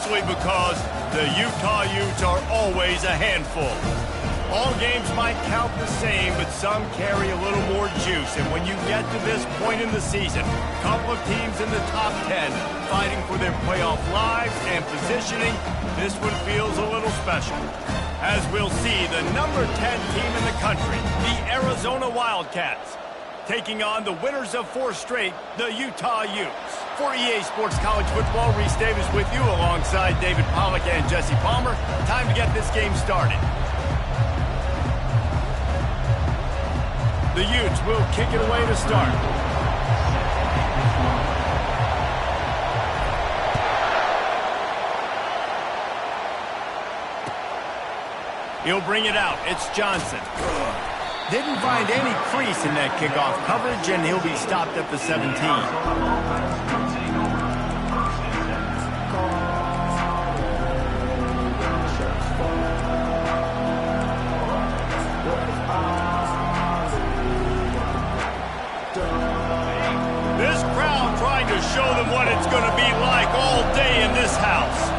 especially because the Utah Utes are always a handful. All games might count the same, but some carry a little more juice. And when you get to this point in the season, a couple of teams in the top 10 fighting for their playoff lives and positioning, this one feels a little special. As we'll see, the number 10 team in the country, the Arizona Wildcats, taking on the winners of 4 straight, the Utah Utes. For EA Sports College Football, Reese Davis with you alongside David Pollack and Jesse Palmer. Time to get this game started. The Utes will kick it away to start. He'll bring it out. It's Johnson. Didn't find any crease in that kickoff coverage, and he'll be stopped at the 17. This crowd trying to show them what it's going to be like all day in this house.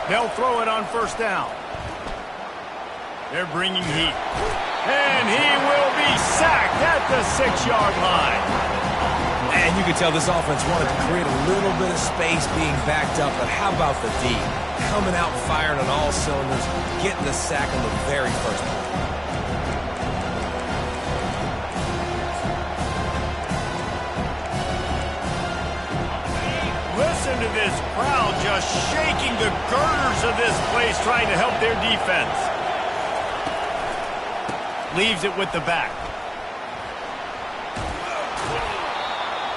They'll throw it on first down. They're bringing heat. And he will be sacked at the 6-yard line. And you can tell this offense wanted to create a little bit of space being backed up, but how about the D? Coming out firing on all cylinders, getting the sack on the very first play. Listen to this crowd just shaking the girders of this place trying to help their defense. Leaves it with the back.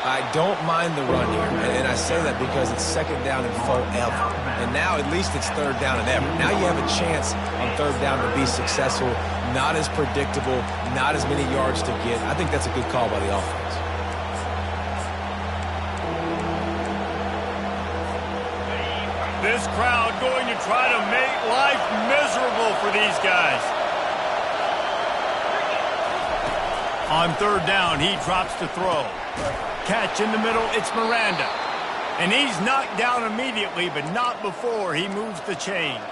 I don't mind the run here, and I say that because it's 2nd down and forever. And now at least it's 3rd down and ever. Now you have a chance on 3rd down to be successful. Not as predictable, not as many yards to get. I think that's a good call by the offense. This crowd going to try to make life miserable for these guys. On 3rd down, he drops to throw. Catch in the middle, it's Miranda. And he's knocked down immediately, but not before he moves the chains.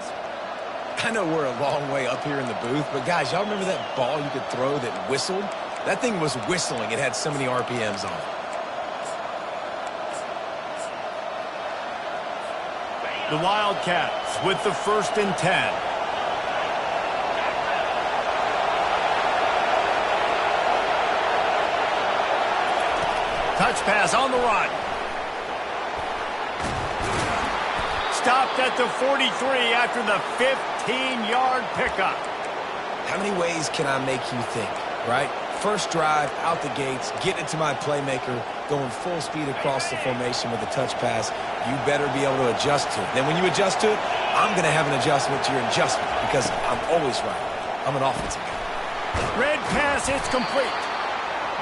I know we're a long way up here in the booth, but guys, y'all remember that ball you could throw that whistled? That thing was whistling. It had so many RPMs on it. The Wildcats with the 1st and 10. Touch pass on the run. Stopped at the 43 after the 15-yard pickup. How many ways can I make you think, right? First drive, out the gates, getting it to my playmaker, going full speed across the formation with a touch pass. You better be able to adjust to it. Then when you adjust to it, I'm going to have an adjustment to your adjustment because I'm always right. I'm an offensive guy. Red pass, it's complete.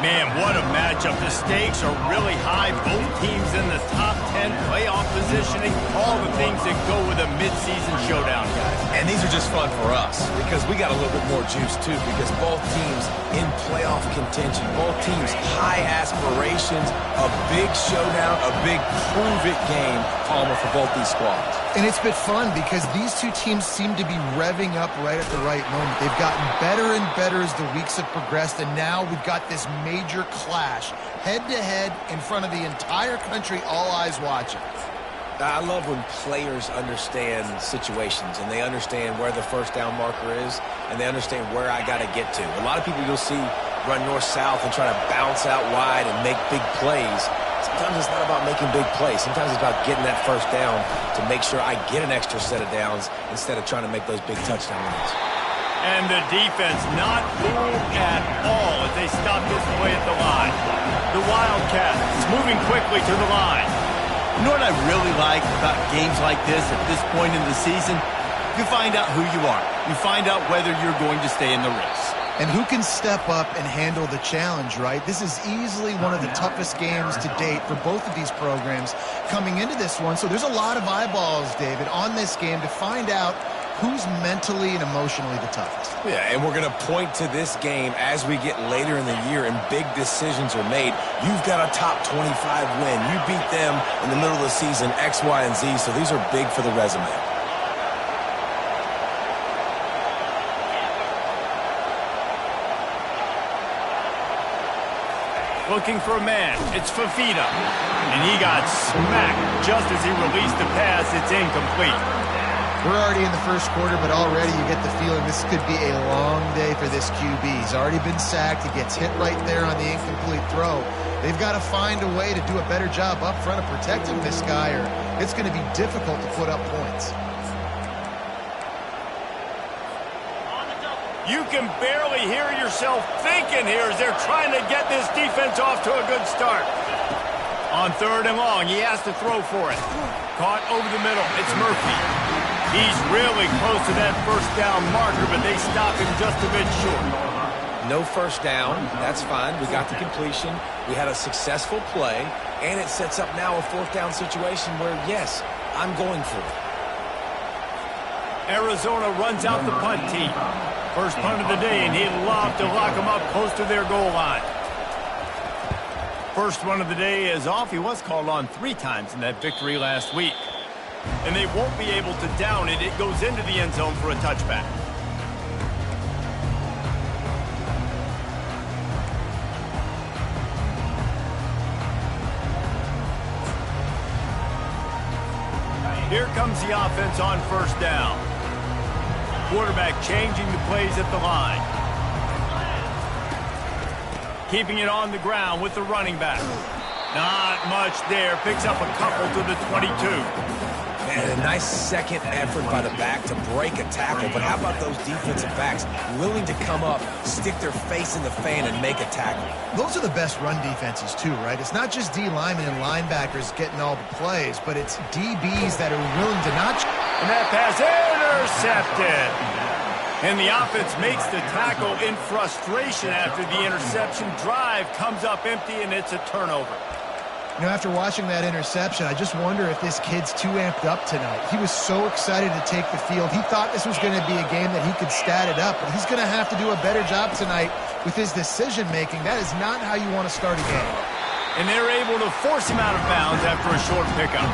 Man, what a matchup. The stakes are really high. Both teams in the top 10, playoff positioning, all the things that go with a midseason showdown, guys. And these are just fun for us because we got a little bit more juice, too, because both teams in playoff contention, both teams high aspirations, a big showdown, a big prove-it game, Palmer, for both these squads. And it's been fun because these two teams seem to be revving up right at the right moment. They've gotten better and better as the weeks have progressed, and now we've got this major clash, head-to-head in front of the entire country, all eyes watching. I love when players understand situations and they understand where the first down marker is and they understand where I got to get to. A lot of people you'll see run north-south and try to bounce out wide and make big plays. Sometimes it's not about making big plays. Sometimes it's about getting that first down to make sure I get an extra set of downs instead of trying to make those big touchdown runs. And the defense not fooled at all as they stop this play at the line. The Wildcats moving quickly to the line. You know what I really like about games like this at this point in the season? You find out who you are. You find out whether you're going to stay in the race. And who can step up and handle the challenge, right? This is easily one of the toughest games to date for both of these programs coming into this one. So there's a lot of eyeballs, David, on this game to find out who's mentally and emotionally the toughest. Yeah, and we're going to point to this game as we get later in the year and big decisions are made. You've got a top 25 win. You beat them in the middle of the season, X, Y, and Z, so these are big for the resume. Looking for a man. It's Fafita. And he got smacked just as he released the pass. It's incomplete. We're already in the first quarter, but already you get the feeling this could be a long day for this QB. He's already been sacked. He gets hit right there on the incomplete throw. They've got to find a way to do a better job up front of protecting this guy, or it's going to be difficult to put up points. You can barely hear yourself thinking here as they're trying to get this defense off to a good start. On 3rd and long, he has to throw for it. Caught over the middle. It's Murphy. He's really close to that first down marker, but they stop him just a bit short. No first down. That's fine. We got the completion. We had a successful play, and it sets up now a 4th down situation where, yes, I'm going for it. Arizona runs out the punt team. First punt of the day, and he'd love to lock them up close to their goal line. First run of the day is off. He was called on 3 times in that victory last week. And they won't be able to down it. It goes into the end zone for a touchback. Here comes the offense on first down. Quarterback changing the plays at the line. Keeping it on the ground with the running back. Not much there. Picks up a couple to the 22. And a nice second effort by the back to break a tackle. But how about those defensive backs willing to come up, stick their face in the fan, and make a tackle? Those are the best run defenses too, right? It's not just D linemen and linebackers getting all the plays, but it's DBs that are willing to not... And that pass intercepted. And the offense makes the tackle in frustration after the interception. Drive comes up empty, and it's a turnover. You know, after watching that interception, I just wonder if this kid's too amped up tonight. He was so excited to take the field. He thought this was going to be a game that he could stat it up, but he's going to have to do a better job tonight with his decision-making. That is not how you want to start a game. And they're able to force him out of bounds after a short pickup.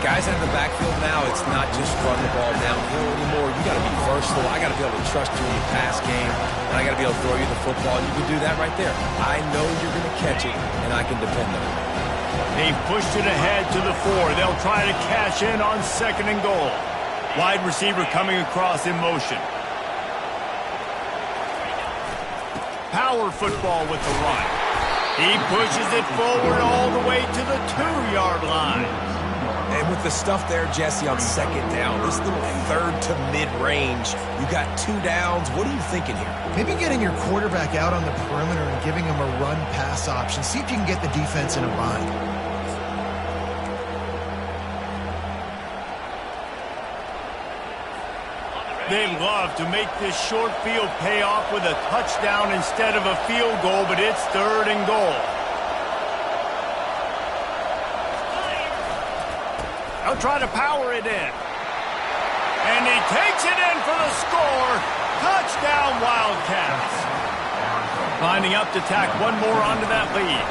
Guys out of the backfield now, it's not just run the ball downhill anymore. You got to be versatile. I got to be able to trust you in the pass game, and I got to be able to throw you the football. You can do that right there. I know you're going to catch it, and I can depend on it. They've pushed it ahead to the 4. They'll try to cash in on 2nd and goal. Wide receiver coming across in motion. Power football with the run. He pushes it forward all the way to the 2-yard line. And with the stuff there, Jesse, on 2nd down, this little 3rd to mid-range, you got 2 downs. What are you thinking here? Maybe getting your quarterback out on the perimeter and giving him a run-pass option. See if you can get the defense in a bind. They'd love to make this short field pay off with a touchdown instead of a field goal, but it's 3rd and goal. They'll try to power it in. And he takes it in for the score. Touchdown, Wildcats. Lining up to tack one more onto that lead.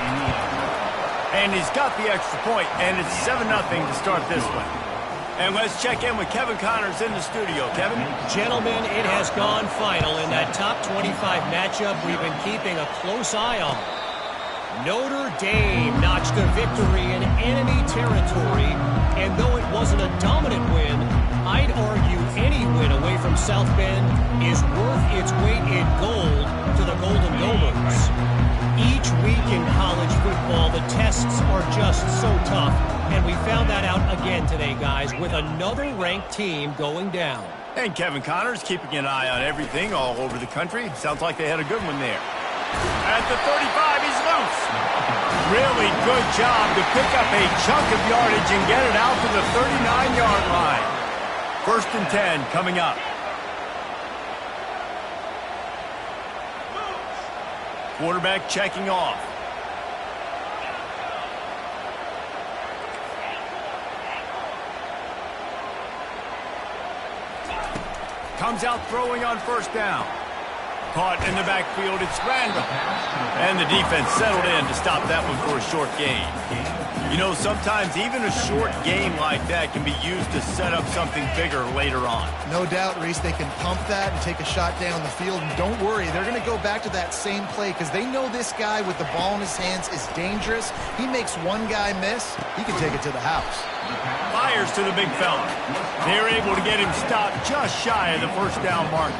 And he's got the extra point, and it's 7-0 to start this one. And let's check in with Kevin Connors in the studio. Kevin? Gentlemen, it has gone final in that top 25 matchup we've been keeping a close eye on. Notre Dame notched a victory in enemy territory, and though it wasn't a dominant win, I'd argue any win away from South Bend is worth its weight in gold to the Golden Domers. Each week in college football, the tests are just so tough, and we found that out again today, guys, with another ranked team going down. And Kevin Connors keeping an eye on everything all over the country. Sounds like they had a good one there. At the 35, he's loose. Really good job to pick up a chunk of yardage and get it out to the 39-yard line. 1st and 10 coming up. Quarterback checking off. Comes out throwing on first down. Caught in the backfield, it's Randall. And the defense settled in to stop that one for a short gain. You know, sometimes even a short game like that can be used to set up something bigger later on. No doubt, Reese, they can pump that and take a shot down the field. And don't worry, they're going to go back to that same play because they know this guy with the ball in his hands is dangerous. He makes one guy miss, he can take it to the house. Fires to the big fella. They're able to get him stopped just shy of the first down marker.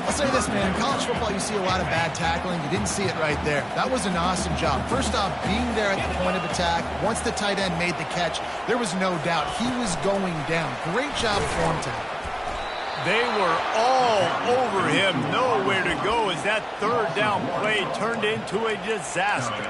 I'll say this, man. In college football, you see a lot of bad tackling. You didn't see it right there. That was an awesome job. First off, being there at the point of attack. Once the tight end made the catch, there was no doubt he was going down. Great job form tackle. They were all over him. Nowhere to go as that third down play turned into a disaster.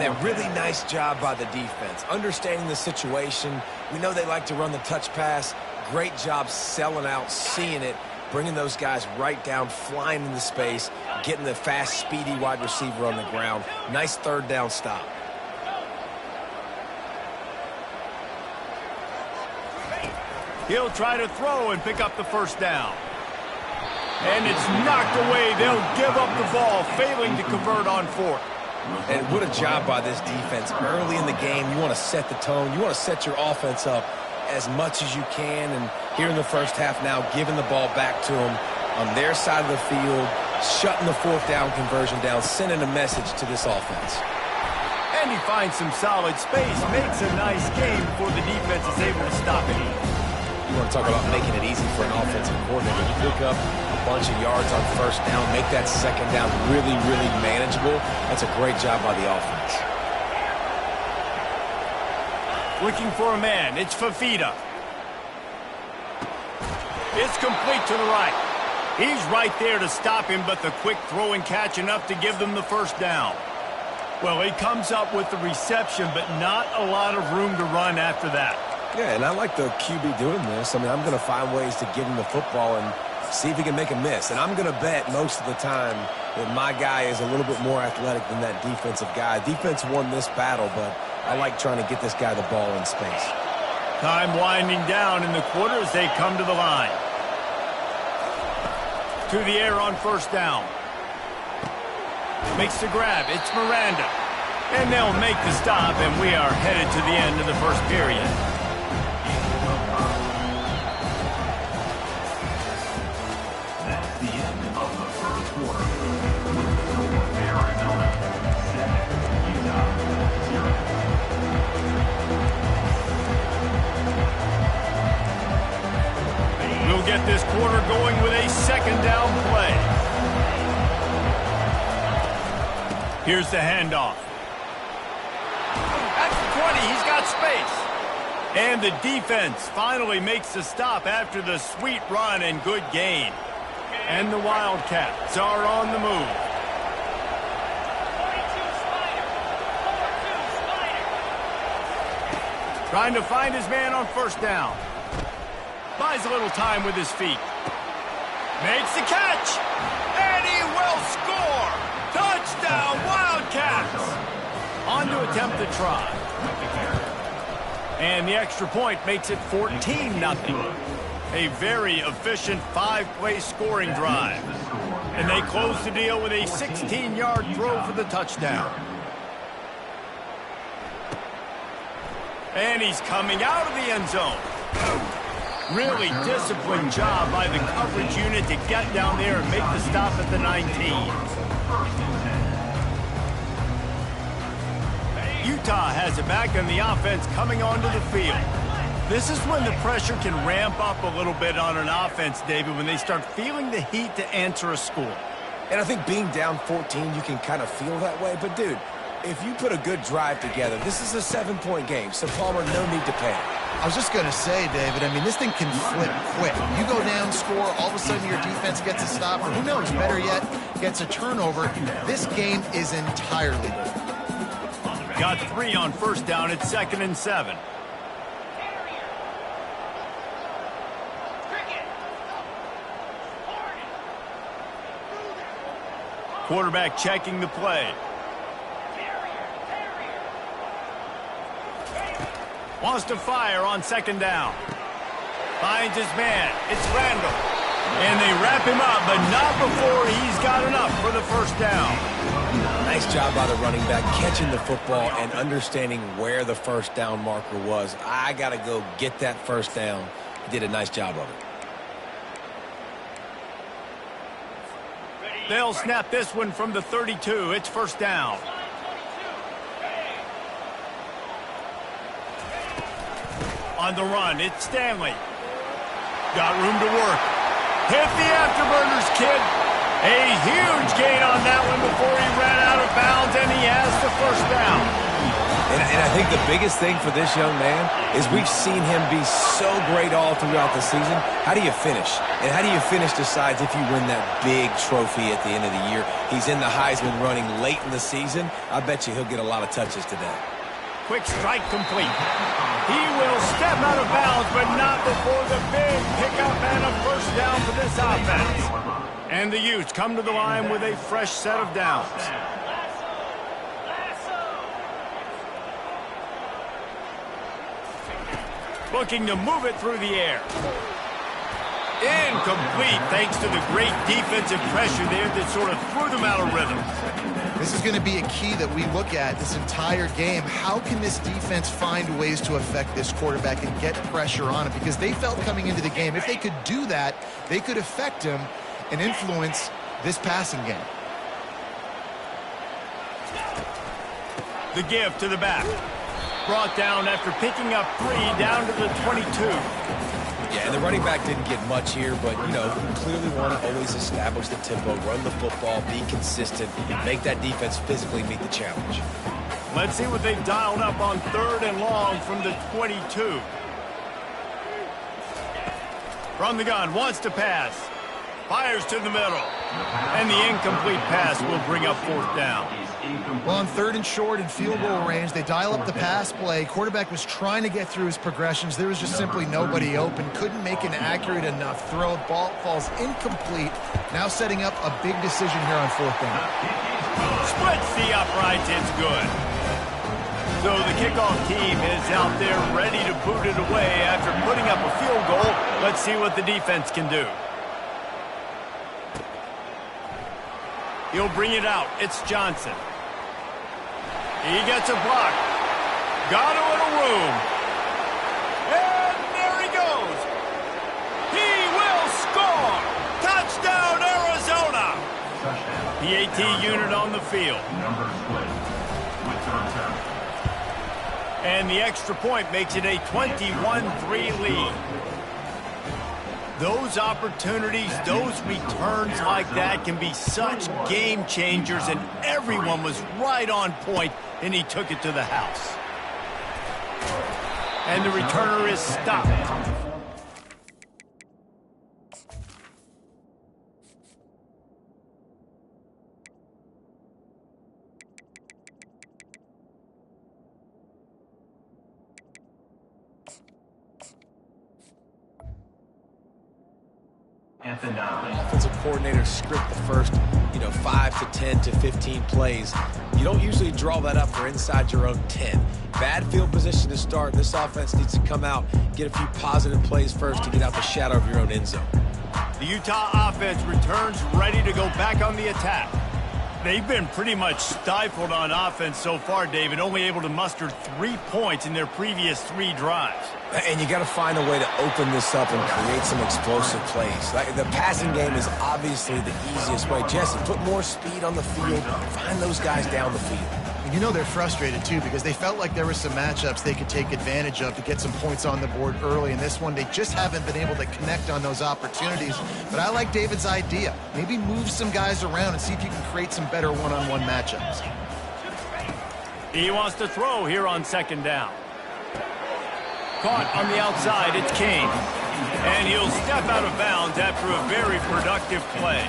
That really nice job by the defense. Understanding the situation. We know they like to run the touch pass. Great job selling out, seeing it. Bringing those guys right down, flying into space, getting the fast, speedy wide receiver on the ground. Nice third down stop. He'll try to throw and pick up the first down. And it's knocked away. They'll give up the ball, failing to convert on fourth. And what a job by this defense. Early in the game, you want to set the tone. You want to set your offense up as much as you can, and here in the first half now, giving the ball back to them on their side of the field, shutting the fourth down conversion down, sending a message to this offense. And he finds some solid space, makes a nice game before the defense is able to stop it. You want to talk about making it easy for an offensive coordinator. You pick up a bunch of yards on first down, make that second down really, really manageable. That's a great job by the offense. Looking for a man. It's Fafita. It's complete to the right. He's right there to stop him, but the quick throw and catch enough to give them the first down. Well, he comes up with the reception, but not a lot of room to run after that. Yeah, and I like the QB doing this. I mean, I'm going to find ways to give him the football and see if he can make a miss. And I'm going to bet most of the time that my guy is a little bit more athletic than that defensive guy. Defense won this battle, but I like trying to get this guy the ball in space. Time winding down in the quarter as they come to the line. To the air on first down. Makes the grab. It's Miranda. And they'll make the stop, and we are headed to the end of the first period. That's the end of the first quarter. Arizona 7, Utah 0. We'll get this quarter going with a second down play. Here's the handoff. At the 20, he's got space. And the defense finally makes the stop after the sweet run and good gain. And the Wildcats are on the move. Trying to find his man on first down. Buys a little time with his feet. Makes the catch. And he will score. Touchdown, Wildcats. On to attempt the try. And the extra point makes it 14-0. A very efficient 5-play scoring drive. And they close the deal with a 16-yard throw for the touchdown. And he's coming out of the end zone. Really disciplined job by the coverage unit to get down there and make the stop at the 19. Utah has it back on the offense coming onto the field. This is when the pressure can ramp up a little bit on an offense, David, when they start feeling the heat to answer a score. And I think being down 14, you can kind of feel that way. But, dude, if you put a good drive together, this is a 7-point game. So, Palmer, no need to panic. I was just going to say, David, I mean, this thing can flip quick. You go down, score, all of a sudden your defense gets a stop, or who knows, better yet, gets a turnover. This game is entirely different. Got 3 on first down. It's 2nd and 7. Quarterback checking the play. Wants to fire on 2nd down. Finds his man. It's Randall. And they wrap him up, but not before he's got enough for the first down. Nice job by the running back, catching the football and understanding where the first down marker was. I got to go get that first down. He did a nice job of it. They'll snap this one from the 32. It's first down. On the run, it's Stanley. Got room to work. Hit the afterburners, kid. A huge gain on that one before he ran out of bounds, and he has the first down. And I think the biggest thing for this young man is we've seen him be so great all throughout the season. How do you finish? And how do you finish decides if you win that big trophy at the end of the year. He's in the Heisman running late in the season. I bet you he'll get a lot of touches today. Quick strike complete. He will step out of bounds, but not before the big pickup and a first down for this offense. And the Utes come to the line with a fresh set of downs. Looking to move it through the air. Incomplete, thanks to the great defensive pressure there that sort of threw them out of rhythm. This is going to be a key that we look at this entire game. How can this defense find ways to affect this quarterback and get pressure on him? Because they felt coming into the game, if they could do that, they could affect him and influence this passing game. The give to the back. Brought down after picking up 3 down to the 22. Yeah, and the running back didn't get much here, but, you know, you clearly want to always establish the tempo, run the football, be consistent, make that defense physically meet the challenge. Let's see what they've dialed up on 3rd and long from the 22. From the gun, wants to pass. Fires to the middle. And the incomplete pass will bring up 4th down. Well, on 3rd and short and field goal range, they dial up the pass play. Quarterback was trying to get through his progressions. There was just simply nobody open. Couldn't make an accurate enough throw. Ball falls incomplete. Now setting up a big decision here on 4th down. Splits the uprights. It's good. So the kickoff team is out there ready to boot it away after putting up a field goal. Let's see what the defense can do. He'll bring it out. It's Johnson. He gets a block. Got a little room. And there he goes. He will score. Touchdown, Arizona. PAT unit on the field. And the extra point makes it a 21-3 lead. Those opportunities, those returns like that can be such game changers, and everyone was right on point, and he took it to the house. And the returner is stopped. Offensive coordinators script the first, 5 to 10 to 15 plays. You don't usually draw that up for inside your own 10. Bad field position to start. This offense needs to come out, get a few positive plays first to get out the shadow of your own end zone. The Utah offense returns ready to go back on the attack. They've been pretty much stifled on offense so far, David, only able to muster 3 points in their previous 3 drives. And you got to find a way to open this up and create some explosive plays. The passing game is obviously the easiest way. Jesse, put more speed on the field. Find those guys down the field. You know they're frustrated, too, because they felt like there were some matchups they could take advantage of to get some points on the board early. In this one, they just haven't been able to connect on those opportunities. But I like David's idea. Maybe move some guys around and see if you can create some better one-on-one matchups. He wants to throw here on 2nd down. Caught on the outside, it's Kane. And he'll step out of bounds after a very productive play.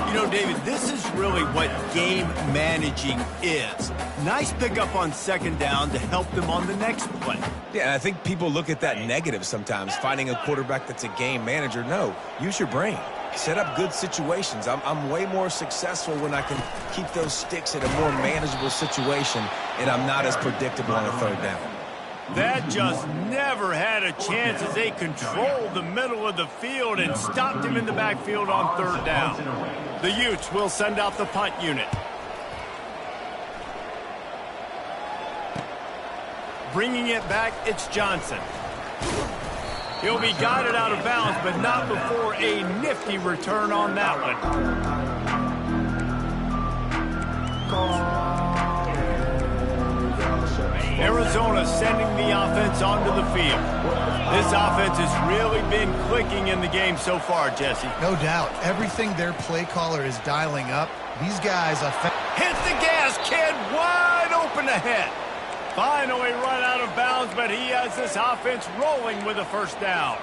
You know, David, this is really what game managing is. Nice pickup on 2nd down to help them on the next play. Yeah, and I think people look at that negative sometimes, finding a quarterback that's a game manager. No, use your brain. Set up good situations. I'm way more successful when I can keep those sticks in a more manageable situation, and I'm not as predictable on a 3rd down. That just never had a chance as they controlled the middle of the field and stopped him in the backfield on third down. The Utes will send out the punt unit. Bringing it back, it's Johnson. He'll be guided out of bounds, but not before a nifty return on that one. Arizona sending the offense onto the field. This offense has really been clicking in the game so far, Jesse. No doubt. Everything their play caller is dialing up, these guys are... Hit the gas, kid. Wide open ahead. Finally run out of bounds, but he has this offense rolling with a first down.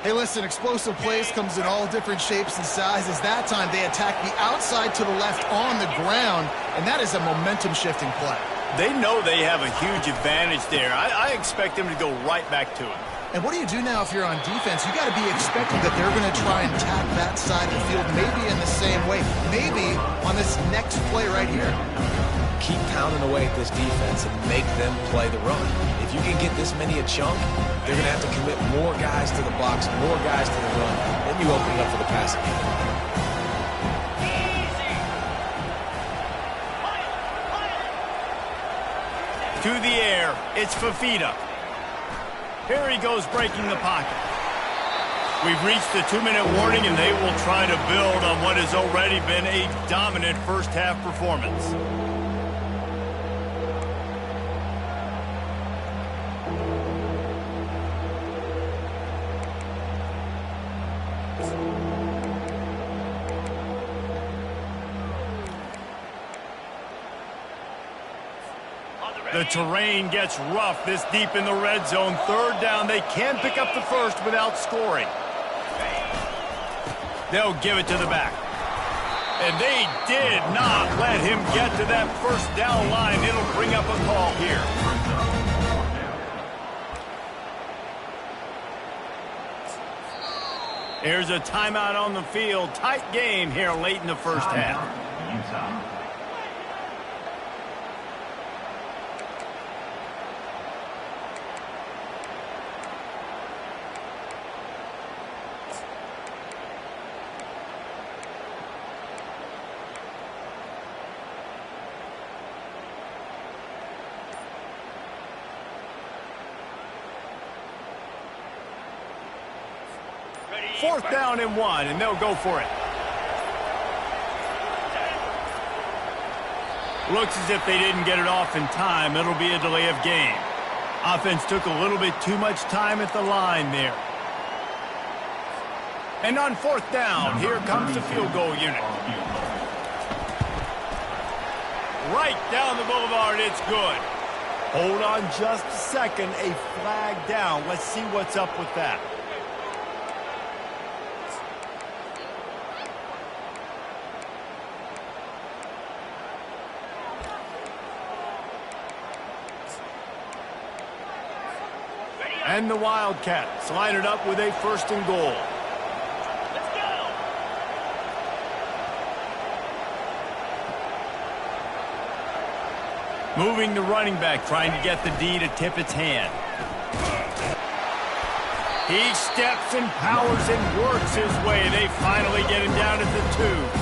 Hey, listen, explosive plays comes in all different shapes and sizes. That time they attack the outside to the left on the ground, and that is a momentum-shifting play. They know they have a huge advantage there. I expect them to go right back to it. And what do you do now if you're on defense? You got to be expecting that they're going to try and tap that side of the field, maybe in the same way, maybe on this next play right here. Keep pounding away at this defense and make them play the run. If you can get this many a chunk, they're going to have to commit more guys to the box, more guys to the run. Then you open it up for the passing game. To the air, it's Fafita. Here he goes breaking the pocket. We've reached the 2-minute warning, and they will try to build on what has already been a dominant first-half performance. The terrain gets rough this deep in the red zone. Third down, they can pick up the first without scoring. They'll give it to the back. And they did not let him get to that first down line. It'll bring up a call here. Here's a timeout on the field. Tight game here late in the first half. Utah. Fourth down and 1, and they'll go for it. Looks as if they didn't get it off in time. It'll be a delay of game. Offense took a little bit too much time at the line there. And on fourth down, here comes the field goal unit. Right down the boulevard, it's good. Hold on just a second. A flag down. Let's see what's up with that. And the Wildcats line it up with a first and goal. Let's go. Moving the running back, trying to get the D to tip its hand. He steps and powers and works his way. They finally get him down at the 2.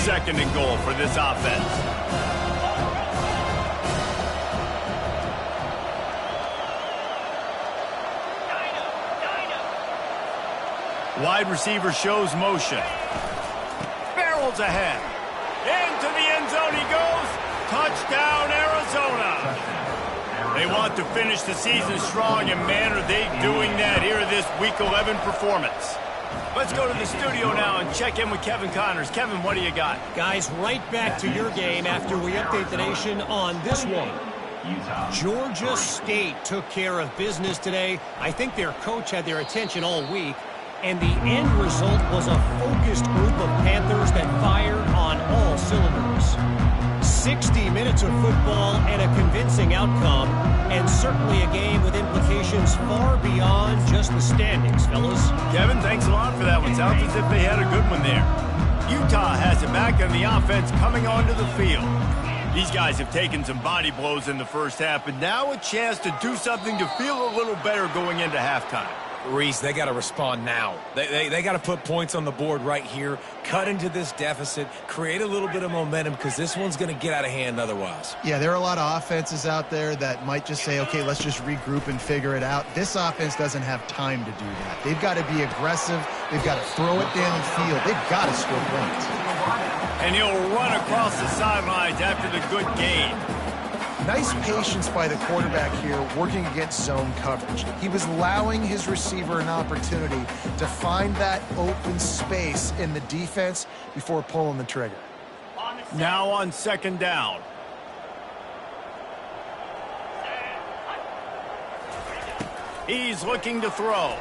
Second and goal for this offense. Wide receiver shows motion. Barrels ahead. Into the end zone he goes. Touchdown, Arizona. They want to finish the season strong, and man, are they doing that here in this Week 11 performance. Let's go to the studio now and check in with Kevin Connors. Kevin, what do you got? Guys, right back to your game after we update the nation on this one. Georgia State took care of business today. I think their coach had their attention all week, and the end result was a focused group of Panthers that fired on all cylinders. 60 minutes of football and a convincing outcome, and certainly a game with implications far beyond just the standings, fellas. Kevin, thanks a lot for that one. Sounds as if they had a good one there. Utah has it back, and the offense coming onto the field. These guys have taken some body blows in the first half, but now a chance to do something to feel a little better going into halftime. Reese, they got to respond now. They got to put points on the board right here, cut into this deficit, create a little bit of momentum, because this one's going to get out of hand otherwise. Yeah, there are a lot of offenses out there that might just say, okay, let's just regroup and figure it out. This offense doesn't have time to do that. They've got to be aggressive. They've got to throw it down the field. They've got to score points. And he'll run across the sidelines after the good gain. Nice patience by the quarterback here working against zone coverage. He was allowing his receiver an opportunity to find that open space in the defense before pulling the trigger. Now on second down. He's looking to throw.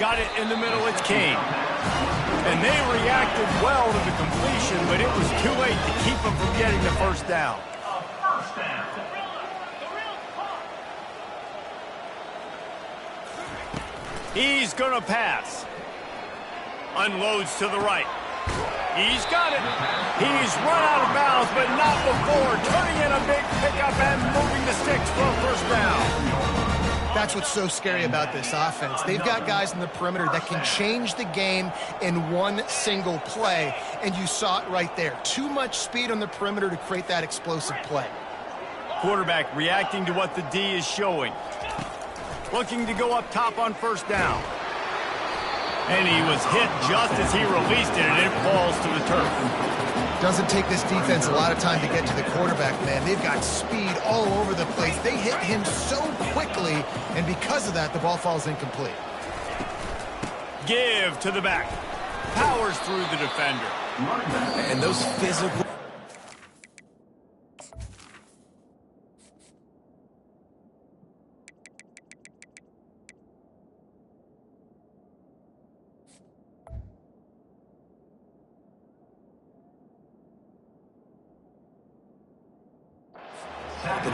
Got it in the middle. It's King. And they reacted well to the completion, but it was too late to keep them from getting the first down. He's going to pass. Unloads to the right. He's got it. He's run out of bounds, but not before turning in a big pickup and moving the sticks for a first down. That's what's so scary about this offense. They've got guys in the perimeter that can change the game in one single play, and you saw it right there. Too much speed on the perimeter to create that explosive play. Quarterback reacting to what the D is showing. Looking to go up top on first down. And he was hit just as he released it, and it falls to the turf. Doesn't take this defense a lot of time to get to the quarterback, man. They've got speed all over the place. They hit him so quickly, and because of that, the ball falls incomplete. Give to the back. Powers through the defender. And those physical...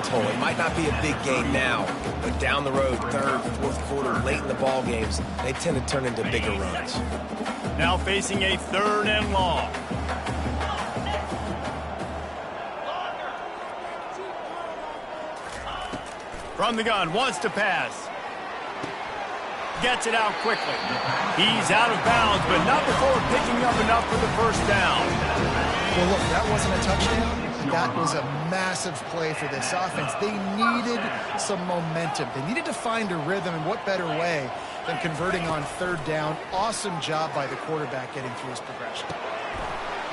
Toll. It might not be a big game now, but down the road, third, fourth quarter, late in the ball games, they tend to turn into bigger runs. Now facing a third and long. From the gun, wants to pass. Gets it out quickly. He's out of bounds, but not before picking up enough for the first down. Well, look, that wasn't a touchdown. That was a massive play for this offense. They needed some momentum. They needed to find a rhythm, and what better way than converting on third down. Awesome job by the quarterback getting through his progression.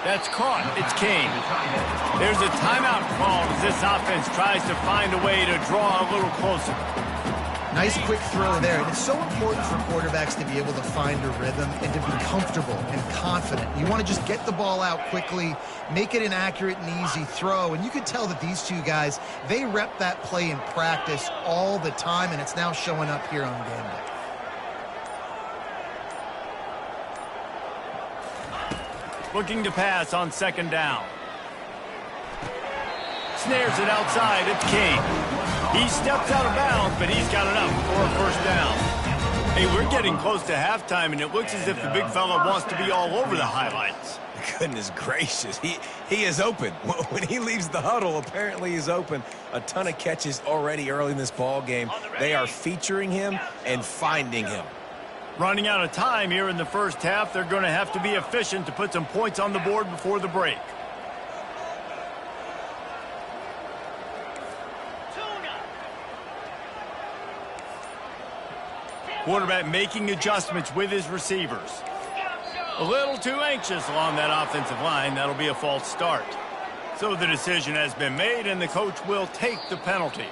That's caught. It's Kane. There's a timeout called as this offense tries to find a way to draw a little closer. Nice quick throw there, and it's so important for quarterbacks to be able to find a rhythm and to be comfortable and confident. You want to just get the ball out quickly, make it an accurate and easy throw, and you could tell that these two guys, they rep that play in practice all the time, and it's now showing up here on game day. Looking to pass on second down. Snares it outside. It's King. He steps out of bounds, but he's got enough for a first down. Hey, we're getting close to halftime, and it looks as if the big fella wants to be all over the highlights. Goodness gracious, he is open. When he leaves the huddle, apparently he's open. A ton of catches already early in this ball game. They are featuring him and finding him. Running out of time here in the first half, they're going to have to be efficient to put some points on the board before the break. Quarterback making adjustments with his receivers. A little too anxious along that offensive line. That'll be a false start. So the decision has been made, and the coach will take the penalty.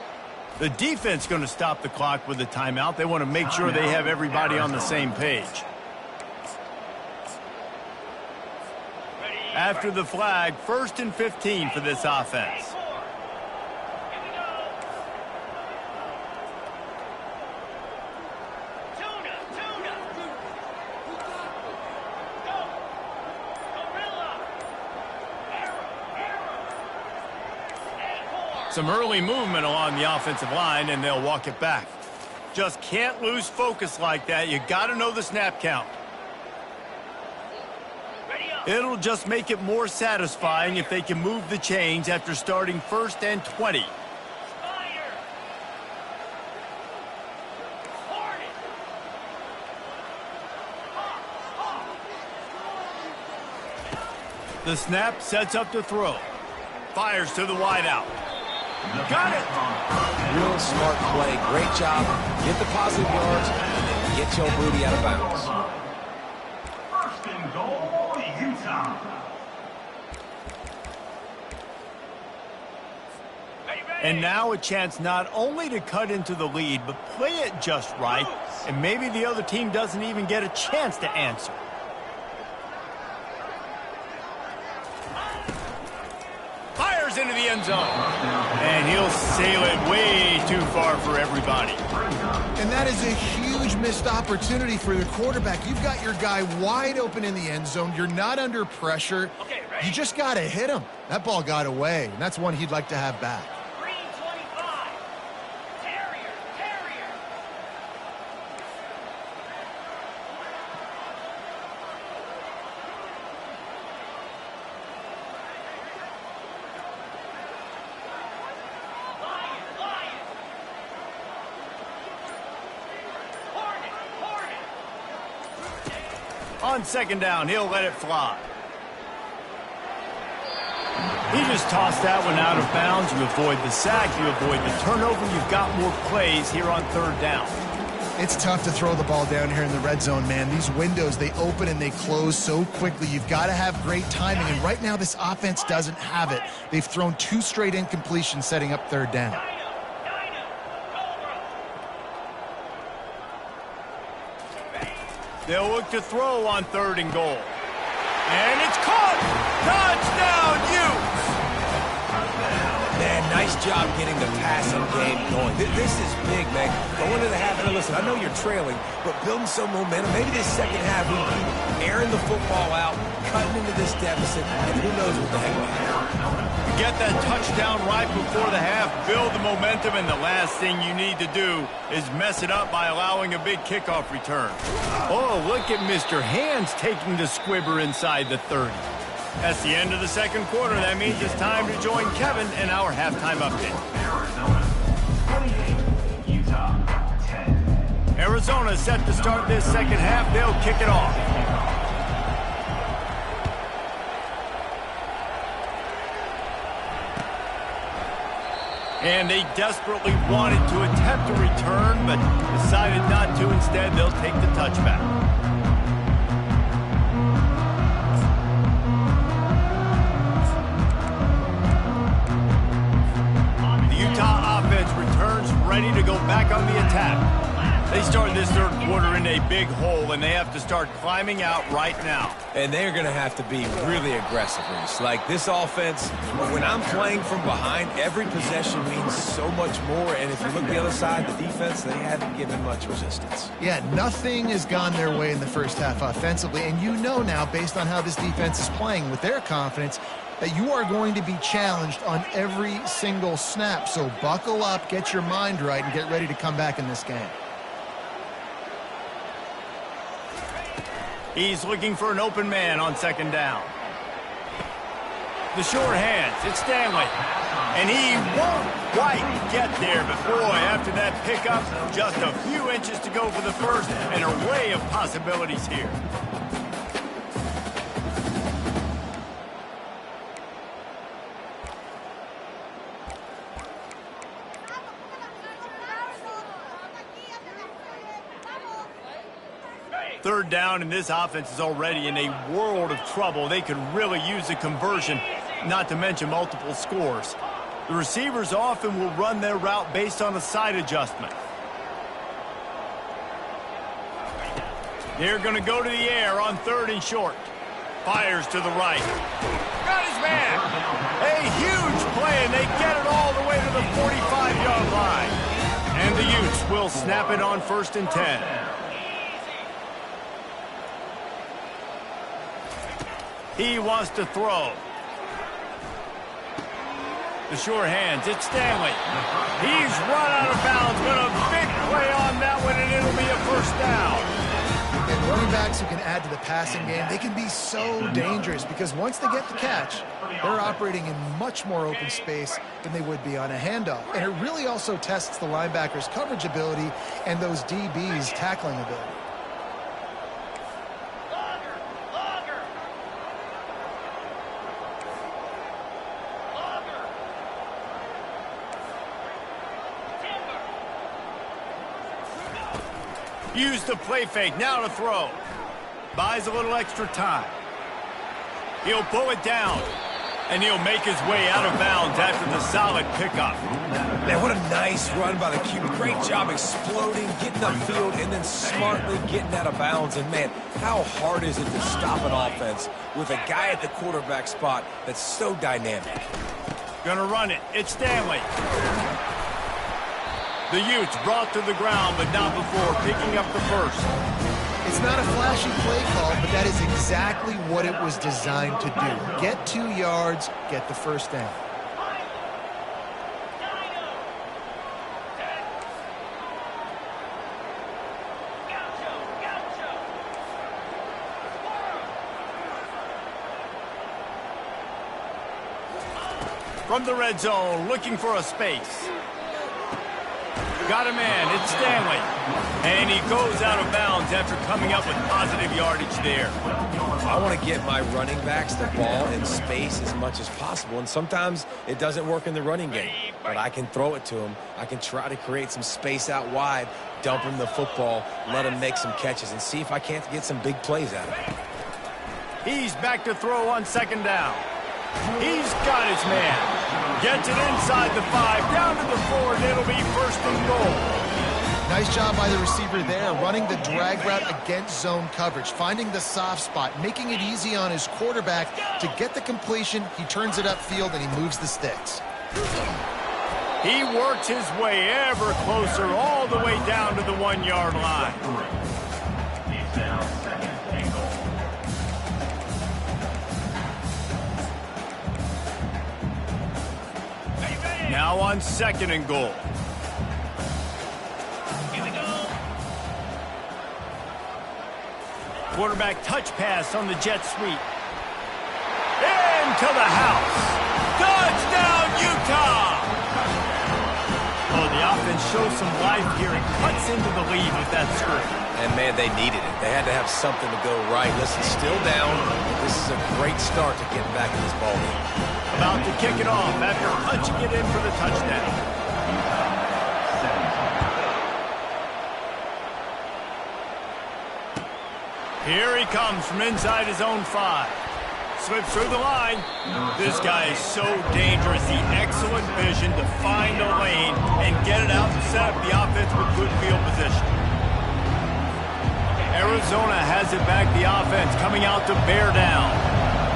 The defense going to stop the clock with a timeout. They want to make sure they have everybody on the same page. After the flag, 1st and 15 for this offense. Some early movement along the offensive line, and they'll walk it back. Just can't lose focus like that. You got to know the snap count. It'll just make it more satisfying if they can move the chains after starting 1st and 20. The snap sets up to throw. Fires to the wideout. Got it! Real smart play. Great job. Get the positive yards and then get your booty out of bounds. First and goal, Utah. And now a chance not only to cut into the lead, but play it just right, and maybe the other team doesn't even get a chance to answer. Fires into the end zone. And he'll sail it way too far for everybody. And that is a huge missed opportunity for the quarterback. You've got your guy wide open in the end zone. You're not under pressure. You just got to hit him. That ball got away, and that's one he'd like to have back. On 2nd down, he'll let it fly. He just tossed that one out of bounds. You avoid the sack, you avoid the turnover. You've got more plays here on 3rd down. It's tough to throw the ball down here in the red zone, man. These windows, they open and they close so quickly. You've got to have great timing, and right now this offense doesn't have it. They've thrown 2 straight incompletions setting up 3rd down. They'll look to throw on 3rd and goal. And it's caught! Touchdown, Utes! Man, nice job getting the passing game going. This is big, man. Going into the half, and listen, I know you're trailing, but building some momentum. Maybe this second half we keep airing the football out, cutting into this deficit, and who knows what the heck will happen. Get that touchdown right before the half, build the momentum, and the last thing you need to do is mess it up by allowing a big kickoff return. Oh, look at Mr. Hands taking the squibber inside the 30. That's the end of the 2nd quarter. That means it's time to join Kevin in our halftime update. Arizona 28, Utah 10. Arizona set to start this 2nd half. They'll kick it off. And they desperately wanted to attempt a return, but decided not to. Instead, they'll take the touchback. The Utah offense returns ready to go back on the attack. They start this 3rd quarter in a big hole, and they have to start climbing out right now. And they're going to have to be really aggressive, Reese. Like this offense, when I'm playing from behind, every possession means so much more. And if you look the other side, the defense, they haven't given much resistance. Yeah, nothing has gone their way in the first half offensively. And you know now, based on how this defense is playing with their confidence, that you are going to be challenged on every single snap. So buckle up, get your mind right, and get ready to come back in this game. He's looking for an open man on 2nd down. The short hands, it's Stanley. And he won't quite get there, but boy, after that pickup, just a few inches to go for the first, and an array of possibilities here. Third down, and this offense is already in a world of trouble. They could really use a conversion, not to mention multiple scores. The receivers often will run their route based on a side adjustment. They're going to go to the air on 3rd and short. Fires to the right. Got his man. A huge play, and they get it all the way to the 45-yard line. And the Utes will snap it on 1st and 10. He wants to throw. The sure hands, it's Stanley. He's run out of bounds, but a big play on that one, and it'll be a first down. And running backs who can add to the passing game, they can be so dangerous because once they get the catch, they're operating in much more open space than they would be on a handoff. And it really also tests the linebacker's coverage ability and those DBs' tackling ability. Use the play fake, now to throw. Buys a little extra time. He'll pull it down, and he'll make his way out of bounds after the solid pickup. Man, what a nice run by the QB. Great job exploding, getting upfield, and then smartly getting out of bounds. And, man, how hard is it to stop an offense with a guy at the quarterback spot that's so dynamic? Gonna run it. It's Stanley. The Utes brought to the ground, but not before picking up the first. It's not a flashy play call, but that is exactly what it was designed to do. Get 2 yards, get the first down. From the red zone, looking for a space. Got a man, it's Stanley. And he goes out of bounds after coming up with positive yardage there. I want to get my running backs the ball in space as much as possible, and sometimes it doesn't work in the running game, but I can throw it to them. I can try to create some space out wide, dump him the football, let him make some catches, and see if I can't get some big plays out of it. He's back to throw on second down. He's got his man. Gets it inside the 5, down to the 4, and it'll be first and goal. Nice job by the receiver there, running the drag route against zone coverage, finding the soft spot, making it easy on his quarterback to get the completion. He turns it upfield, and he moves the sticks. He works his way ever closer all the way down to the 1-yard line. Now on second and goal. Quarterback touch pass on the jet sweep. Into the house. Touchdown, Utah! Oh, the offense shows some life here and cuts into the lead with that screen. And, man, they needed it. They had to have something to go right. Listen, still down. This is a great start to getting back in this ballgame. About to kick it off after punching it in for the touchdown. Here he comes from inside his own 5. Slips through the line. This guy is so dangerous. The excellent vision to find a lane and get it out and set up the offense with good field position. Arizona has it back, the offense coming out to bear down.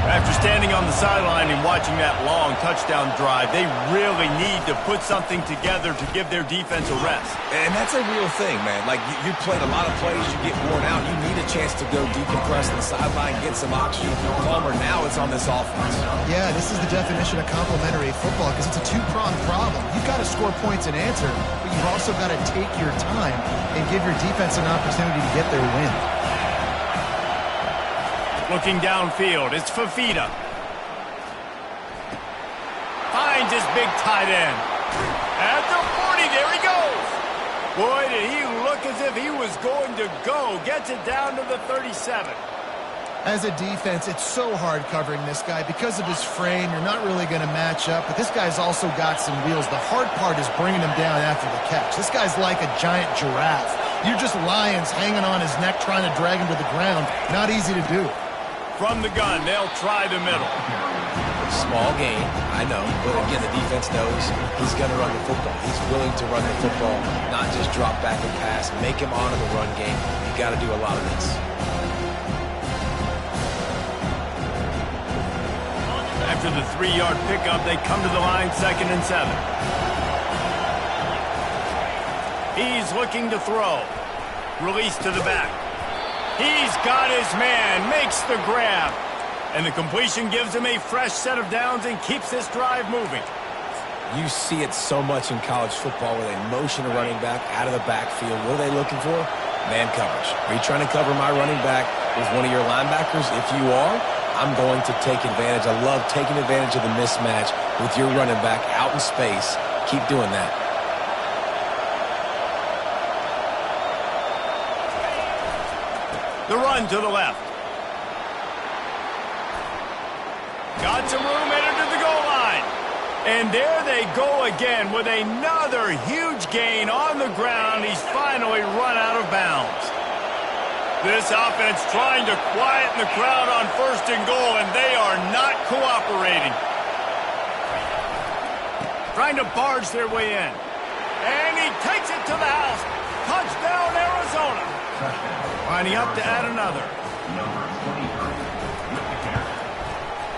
After standing on the sideline and watching that long touchdown drive, they really need to put something together to give their defense a rest. And that's a real thing, man. Like, you played a lot of plays, you get worn out, you need a chance to go decompress on the sideline, get some oxygen. Palmer, now it's on this offense. Yeah, this is the definition of complementary football because it's a two-pronged problem. You've got to score points and answer, but you've also got to take your time and give your defense an opportunity to get their win. Looking downfield, it's Fafita. Finds his big tight end. At the 40, there he goes. Boy, did he look as if he was going to go. Gets it down to the 37. As a defense, it's so hard covering this guy. Because of his frame, you're not really going to match up, but this guy's also got some wheels. The hard part is bringing him down after the catch. This guy's like a giant giraffe. You're just lions hanging on his neck trying to drag him to the ground. Not easy to do. From the gun, they'll try the middle. Small gain, I know, but again, the defense knows he's going to run the football. He's willing to run the football, not just drop back and pass, make him honor the run game. You got to do a lot of this. After the 3-yard pickup, they come to the line 2nd and 7. He's looking to throw. Release to the back. He's got his man, makes the grab. And the completion gives him a fresh set of downs and keeps this drive moving. You see it so much in college football where they motion a running back out of the backfield. What are they looking for? Man coverage. Are you trying to cover my running back with one of your linebackers? If you are, I'm going to take advantage. I love taking advantage of the mismatch with your running back out in space. Keep doing that. The run to the left. Got some room, entered to the goal line. And there they go again with another huge gain on the ground. He's finally run out of bounds. This offense trying to quieten the crowd on 1st and goal, and they are not cooperating. Trying to barge their way in. And he takes it to the house. Touchdown, Arizona. Lining up to add another.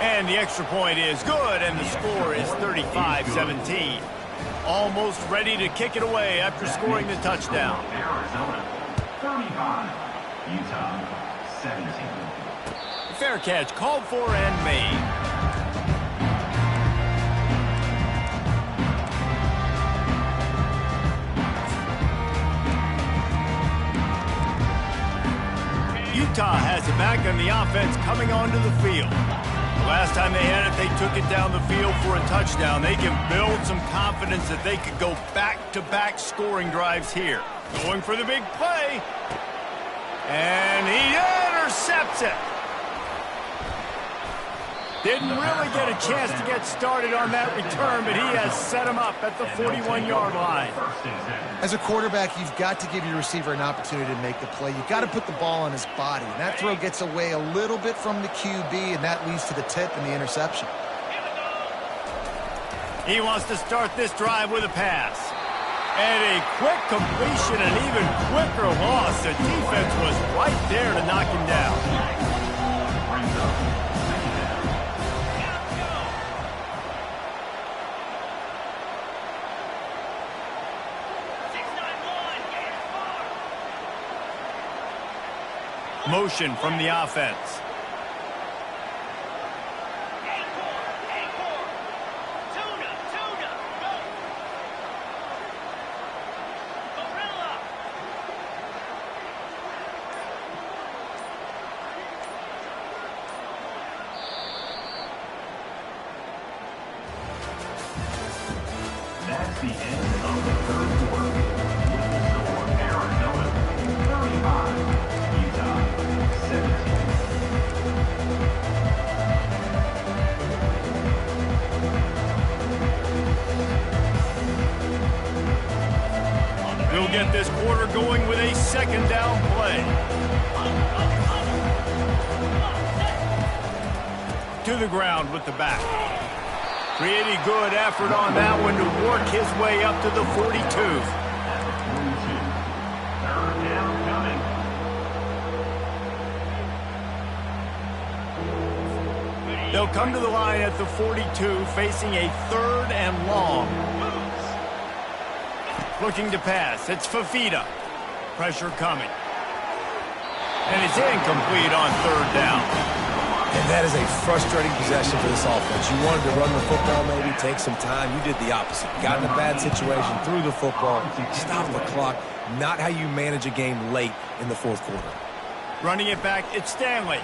And the extra point is good, and the score is 35-17. Almost ready to kick it away after scoring the touchdown. Arizona 35, Utah 17. Fair catch called for and made. Utah has it back on the offense coming onto the field. The last time they had it, they took it down the field for a touchdown. They can build some confidence that they could go back-to-back scoring drives here. Going for the big play. And he intercepts it. Didn't really get a chance to get started on that return, but he has set him up at the 41-yard line. As a quarterback, you've got to give your receiver an opportunity to make the play. You've got to put the ball on his body. And that throw gets away a little bit from the QB, and that leads to the tip and the interception. He wants to start this drive with a pass. And a quick completion, an even quicker loss. The defense was right there to knock him down. Motion from the offense. That's the end of the 3rd quarter. Arizona 35, Utah 17. We'll get this quarter going with a 2nd down play. To the ground with the back. Pretty good effort on that one to work his way up to the 42. At the 42. 3rd down coming. They'll come to the line at the 42, facing a 3rd and long. Looking to pass. It's Fafita. Pressure coming. And it's incomplete on 3rd down. And that is a frustrating possession for this offense. You wanted to run the football, maybe take some time. You did the opposite. Got in a bad situation, threw the football, stopped the clock. Not how you manage a game late in the 4th quarter. Running it back, it's Stanley.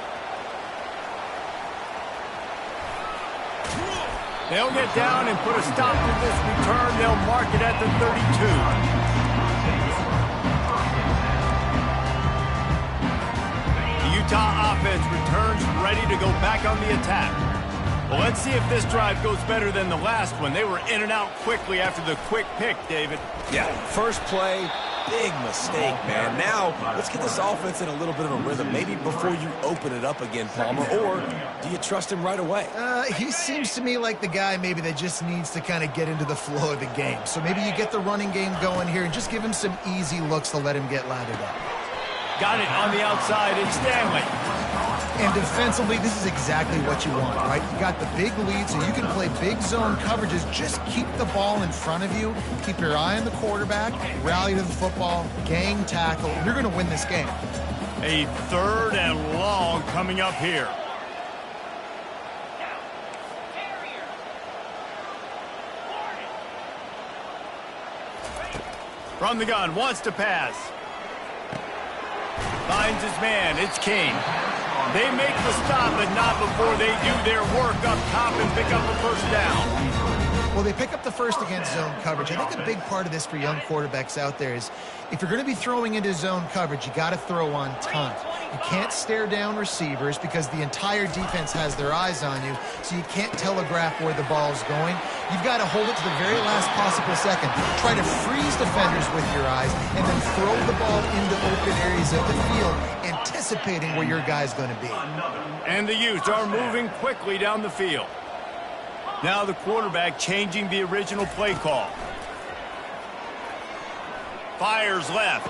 They'll get down and put a stop to this return. They'll mark it at the 32. Utah offense returns ready to go back on the attack. Well, let's see if this drive goes better than the last one. They were in and out quickly after the quick pick, David. Yeah, first play, big mistake, man. Now, let's get this offense in a little bit of a rhythm. Maybe before you open it up again, Palmer, or do you trust him right away? He seems to me like the guy maybe that just needs to kind of get into the flow of the game. So maybe you get the running game going here and just give him some easy looks to let him get lathered up. Got it on the outside. It's Stanley. And defensively, this is exactly what you want, right? You got the big lead, so you can play big zone coverages. Just keep the ball in front of you. Keep your eye on the quarterback. Rally to the football. Gang tackle. You're going to win this game. A 3rd and long coming up here. From the gun, wants to pass. Finds his man. It's King. They make the stop, but not before they do their work up top and pick up the first down. Well, they pick up the first against zone coverage. I think a big part of this for young quarterbacks out there is if you're going to be throwing into zone coverage, you got to throw on time. You can't stare down receivers because the entire defense has their eyes on you, so you can't telegraph where the ball's going. You've got to hold it to the very last possible second. Try to freeze defenders with your eyes and then throw the ball into open areas of the field, anticipating where your guy's going to be. And the Utes are moving quickly down the field. Now the quarterback changing the original play call. Fires left.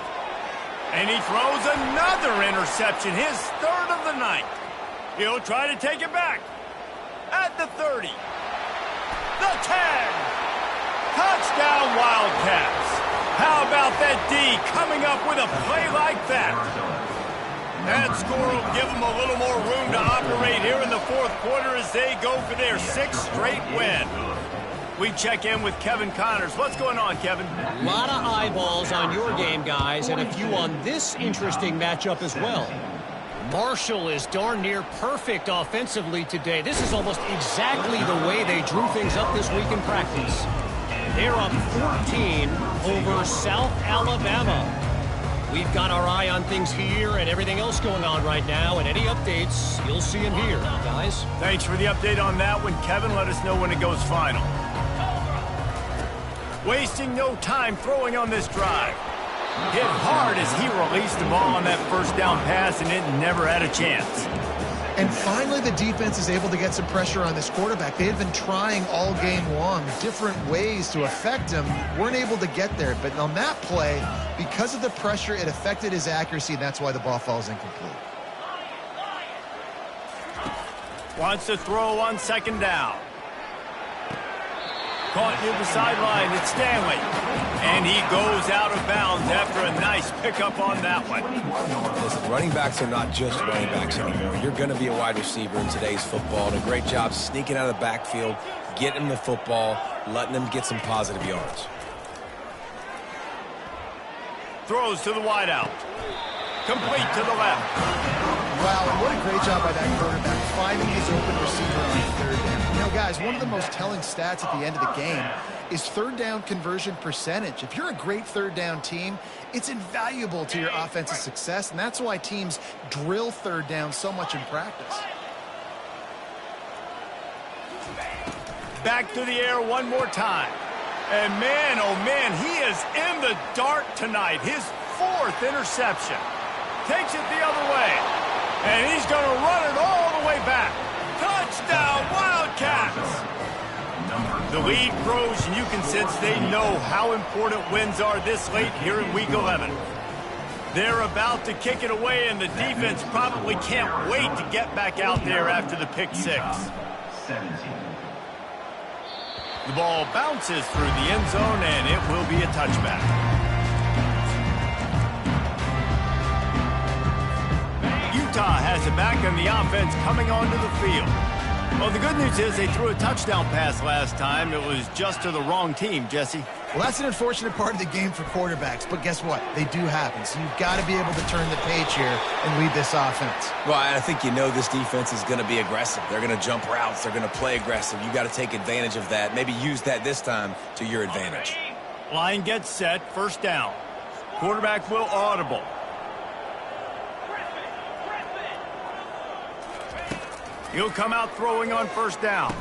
And he throws another interception, his third of the night. He'll try to take it back. At the 30. The 10. Touchdown Wildcats. How about that D coming up with a play like that? That score will give them a little more room to operate here in the fourth quarter as they go for their 6th straight win. We check in with Kevin Connors. What's going on, Kevin? A lot of eyeballs on your game, guys, and a few on this interesting matchup as well. Marshall is darn near perfect offensively today. This is almost exactly the way they drew things up this week in practice. They're up 14 over South Alabama. We've got our eye on things here and everything else going on right now, and any updates, you'll see them here, guys. Thanks for the update on that one, Kevin. Let us know when it goes final. Wasting no time throwing on this drive. Hit hard as he released the ball on that first down pass, and it never had a chance. And finally, the defense is able to get some pressure on this quarterback. They had been trying all game long different ways to affect him. Weren't able to get there. But on that play, because of the pressure, it affected his accuracy, and that's why the ball falls incomplete. Wants to throw on second down. Caught near the sideline. It's Stanley. And he goes out of bounds after a nice pickup on that one. Listen, running backs are not just running backs anymore. You're going to be a wide receiver in today's football. And a great job sneaking out of the backfield, getting them the football, letting them get some positive yards. Throws to the wideout. Complete to the left. Wow, and what a great job by that quarterback finding his open receiver on third down. You know, guys, one of the most telling stats at the end of the game is third down conversion percentage. If you're a great third down team, it's invaluable to your offensive success, and that's why teams drill third down so much in practice. Back to the air one more time. And man, oh man, he is in the dark tonight. His 4th interception. Takes it the other way. And he's going to run it all the way back. Touchdown, Wildcats! The lead grows, and you can sense they know how important wins are this late here in Week 11. They're about to kick it away, and the defense probably can't wait to get back out there after the pick 6. The ball bounces through the end zone, and it will be a touchback. Utah has it back, and the offense coming onto the field. Well, the good news is they threw a touchdown pass last time. It was just to the wrong team, Jesse. Well, that's an unfortunate part of the game for quarterbacks, but guess what? They do happen. So you've got to be able to turn the page here and lead this offense. Well, I think you know this defense is going to be aggressive. They're going to jump routes. They're going to play aggressive. You got to take advantage of that. Maybe use that this time to your advantage. Line gets set, first down. Quarterback will audible. He'll come out throwing on first down.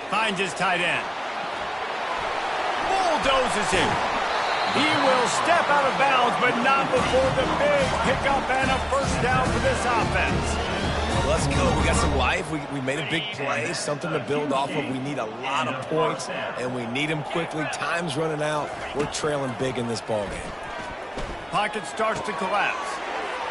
Finds his tight end. Bulldozes him. He will step out of bounds, but not before the big pickup and a first down for this offense. Let's go. We got some life. We made a big play, something to build off of. We need a lot of points, and we need them quickly. Time's running out. We're trailing big in this ballgame. Pocket starts to collapse.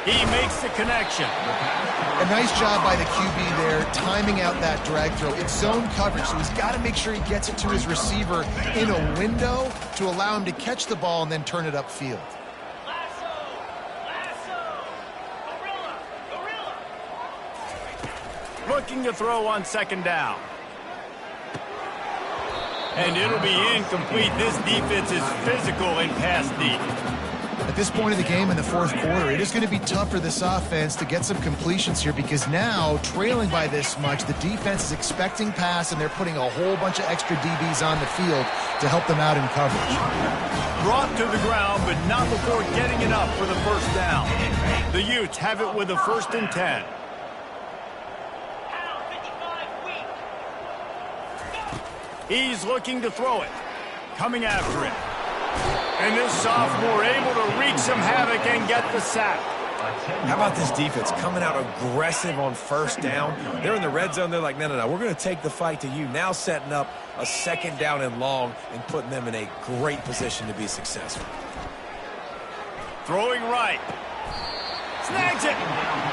He makes the connection. A nice job by the QB there, timing out that drag throw. It's zone coverage, so he's got to make sure he gets it to his receiver in a window to allow him to catch the ball and then turn it upfield. Looking to throw on second down. And it'll be incomplete. This defense is physical and pass deep. At this point of the game in the fourth quarter, it is going to be tough for this offense to get some completions here because now, trailing by this much, the defense is expecting pass and they're putting a whole bunch of extra DBs on the field to help them out in coverage. Brought to the ground, but not before getting it up for the first down. The Utes have it with a 1st and 10. He's looking to throw it. Coming after it. And this sophomore able to wreak some havoc and get the sack. How about this defense coming out aggressive on 1st down? They're in the red zone. They're like, no, we're going to take the fight to you. Now setting up a 2nd down and long and putting them in a great position to be successful. Throwing right. Snags it.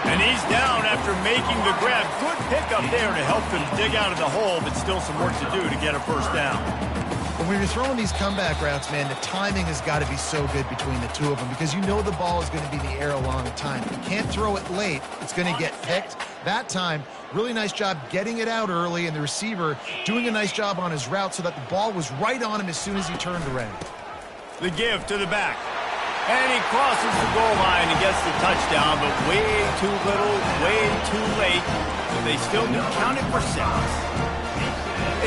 And he's down after making the grab. Good pickup there to help them dig out of the hole, but still some work to do to get a 1st down. But when you're throwing these comeback routes, man, the timing has got to be so good between the two of them because you know the ball is going to be in the air a long time. You can't throw it late. It's going to get picked. That time, really nice job getting it out early, and the receiver doing a nice job on his route so that the ball was right on him as soon as he turned around. The give to the back. And he crosses the goal line and gets the touchdown, but way too little, way too late. And they still do count it for 6.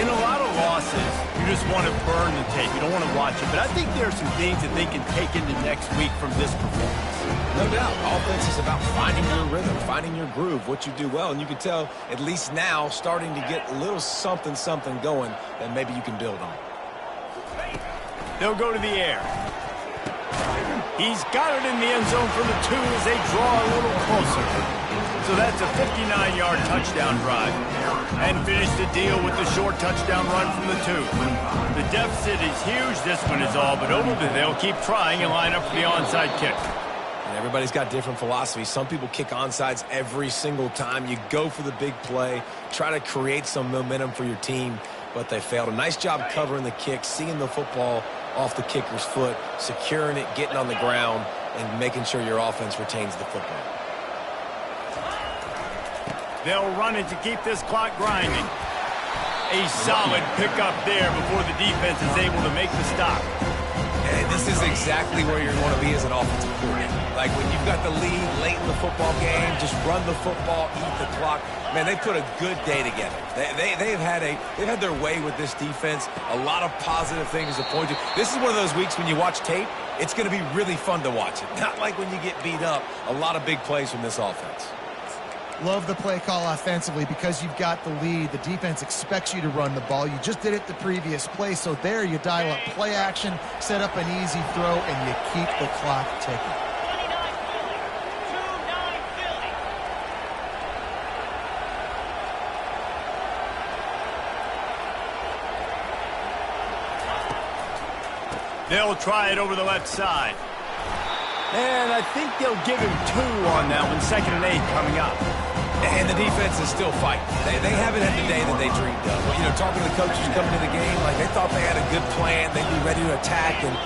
In a lot of losses, you just want to burn the tape. You don't want to watch it. But I think there are some things that they can take into next week from this performance. No doubt. Offense is about finding your rhythm, finding your groove, what you do well. And you can tell, at least now, starting to get a little something going that maybe you can build on. They'll go to the air. He's got it in the end zone for the 2 as they draw a little closer. So that's a 59-yard touchdown drive. And finish the deal with the short touchdown run from the 2. The deficit is huge. This one is all but over, but they'll keep trying and line up for the onside kick. And everybody's got different philosophies. Some people kick onsides every single time. You go for the big play, try to create some momentum for your team, but they failed. A nice job covering the kick, seeing the football off the kicker's foot, securing it, getting on the ground, and making sure your offense retains the football. They'll run it to keep this clock grinding. A solid pickup there before the defense is able to make the stop. And this is exactly where you want to be as an offensive coordinator. Like when you've got the lead late in the football game, just run the football, eat the clock. Man, they put a good day together. They've had their way with this defense. A lot of positive things to point to. This is one of those weeks when you watch tape, it's going to be really fun to watch it. Not like when you get beat up. A lot of big plays from this offense. Love the play call offensively because you've got the lead. The defense expects you to run the ball. You just did it the previous play, so there you dial up play action, set up an easy throw, and you keep the clock ticking. They'll try it over the left side. And I think they'll give him 2 on that one. 2nd and 8 coming up. And the defense is still fighting. They haven't had the day that they dreamed of. You know, talking to the coaches coming to the game, like they thought they had a good plan. They'd be ready to attack and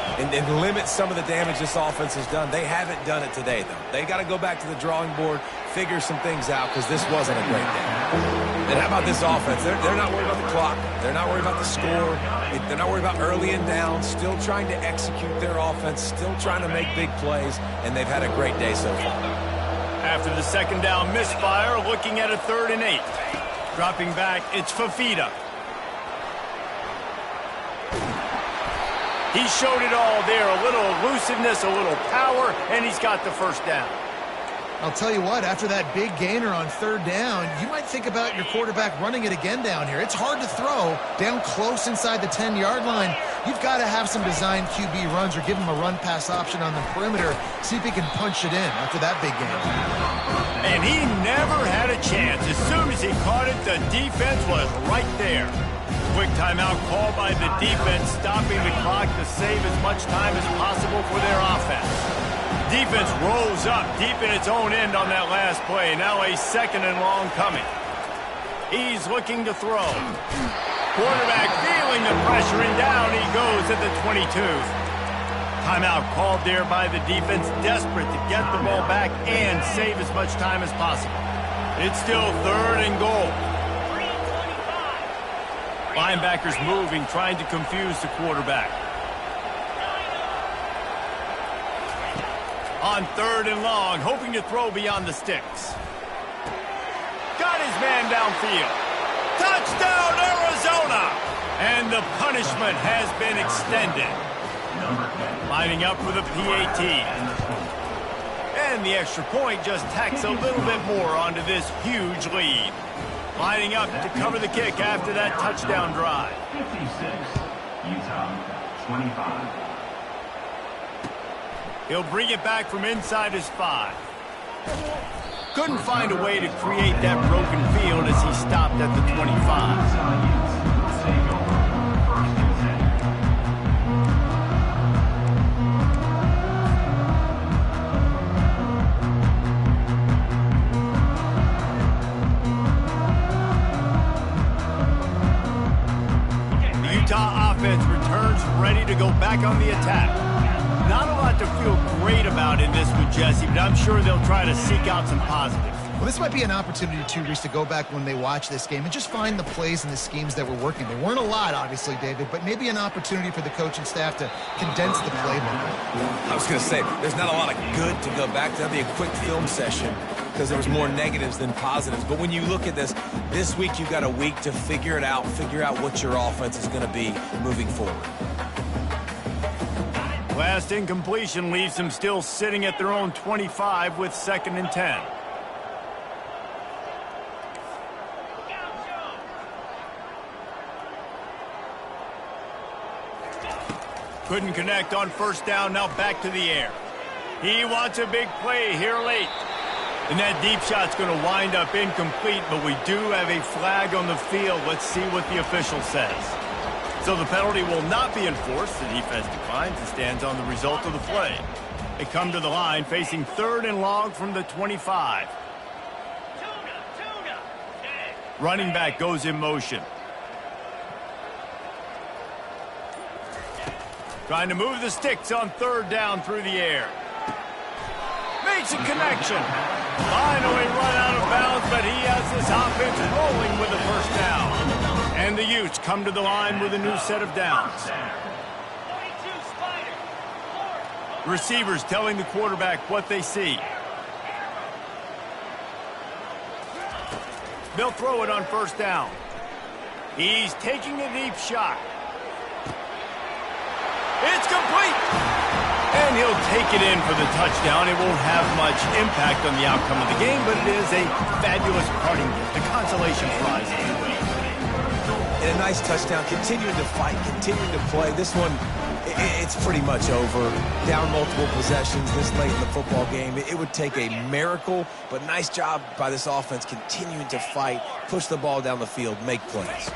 limit some of the damage this offense has done. They haven't done it today, though. They got to go back to the drawing board, figure some things out, because this wasn't a great day. And how about this offense? They're not worried about the clock. They're not worried about the score. They're not worried about early and down. Still trying to execute their offense. Still trying to make big plays. And they've had a great day so far. After the 2nd down misfire, looking at a 3rd and 8. Dropping back, it's Fafita. He showed it all there. A little elusiveness, a little power, and he's got the 1st down. I'll tell you what, after that big gainer on 3rd down, you might think about your quarterback running it again down here. It's hard to throw down close inside the 10-yard line. You've got to have some designed QB runs or give him a run-pass option on the perimeter. See if he can punch it in after that big gain. And he never had a chance. As soon as he caught it, the defense was right there. Quick timeout called by the defense, stopping the clock to save as much time as possible for their offense. Defense rolls up deep in its own end on that last play. Now a 2nd and long coming. He's looking to throw. Quarterback feeling the pressure, and down he goes at the 22. Timeout called there by the defense, desperate to get the ball back and save as much time as possible. It's still 3rd and goal. Linebackers moving, trying to confuse the quarterback. On 3rd and long, hoping to throw beyond the sticks. Got his man downfield. Touchdown, Arizona! And the punishment has been extended. Lining up for the PAT. And the extra point just tacks a little bit more onto this huge lead. Lining up to cover the kick after that touchdown drive. 56, Utah, 25. He'll bring it back from inside his 5. Couldn't find a way to create that broken field as he stopped at the 25. Take over, 1st and 10. The Utah offense returns ready to go back on the attack. Not a lot to feel great about in this with Jesse, but I'm sure they'll try to seek out some positives. Well, this might be an opportunity, too, Reese, to go back when they watch this game and just find the plays and the schemes that were working. There weren't a lot, obviously, David, but maybe an opportunity for the coaching staff to condense the playbook. I was going to say, there's not a lot of good to go back to. That'd be a quick film session because there was more negatives than positives. But when you look at this week you've got a week to figure it out, figure out what your offense is going to be moving forward. Last incompletion leaves them still sitting at their own 25 with 2nd and 10. Couldn't connect on 1st down, now back to the air. He wants a big play here late. And that deep shot's going to wind up incomplete, but we do have a flag on the field. Let's see what the official says. So the penalty will not be enforced. The defense declines and stands on the result of the play. They come to the line facing 3rd and long from the 25. Running back goes in motion. Trying to move the sticks on 3rd down through the air. Makes a connection. Finally run out of bounds, but he has this offense rolling with the 1st down. And the Utes come to the line with a new set of downs. Receivers telling the quarterback what they see. They'll throw it on 1st down. He's taking a deep shot. It's complete. And he'll take it in for the touchdown. It won't have much impact on the outcome of the game, but it is a fabulous parting gift. The consolation prize. And a nice touchdown, continuing to fight, continuing to play. This one, it's pretty much over. Down multiple possessions this late in the football game. It would take a miracle, but nice job by this offense continuing to fight, push the ball down the field, make plays.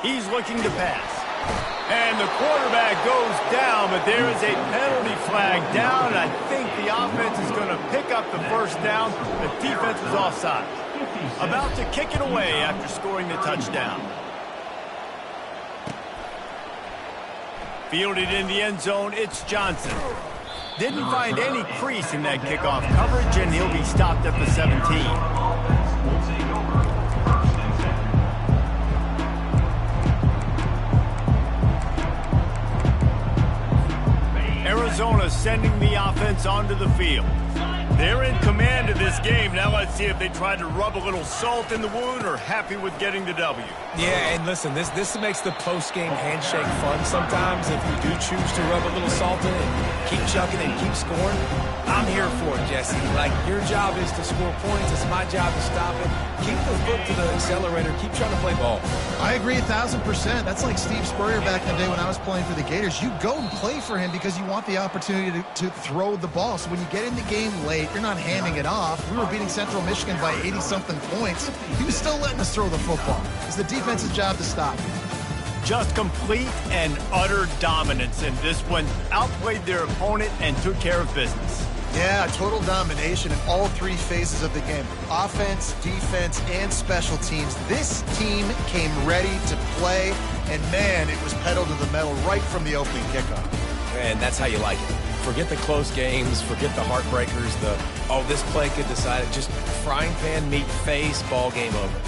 He's looking to pass. And the quarterback goes down, but there is a penalty flag down. I think the offense is going to pick up the 1st down. The defense was offside. About to kick it away after scoring the touchdown. Fielded in the end zone, it's Johnson. Didn't find any crease in that kickoff coverage, and he'll be stopped at the 17. Arizona sending the offense onto the field. They're in command of this game. Now let's see if they try to rub a little salt in the wound or happy with getting the W. Yeah, and listen, this makes the post-game handshake fun sometimes. If you do choose to rub a little salt in it, keep chucking and keep scoring, I'm here for it, Jesse. Like, your job is to score points. It's my job to stop it. Keep the foot to the accelerator. Keep trying to play ball. I agree 1,000%. That's like Steve Spurrier back in the day when I was playing for the Gators. You go and play for him because you want the opportunity to throw the ball. So when you get in the game late, you're not handing it off. We were beating Central Michigan by 80-something points. He was still letting us throw the football. It's the defense's job to stop. Just complete and utter dominance, and this one outplayed their opponent and took care of business. Yeah, total domination in all 3 phases of the game. Offense, defense, and special teams. This team came ready to play, and man, it was pedal to the metal right from the opening kickoff. And that's how you like it. Forget the close games, forget the heartbreakers, this play could decide it. Just frying pan, meat, face, ball game over.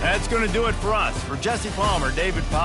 That's going to do it for us. For Jesse Palmer, David Powell.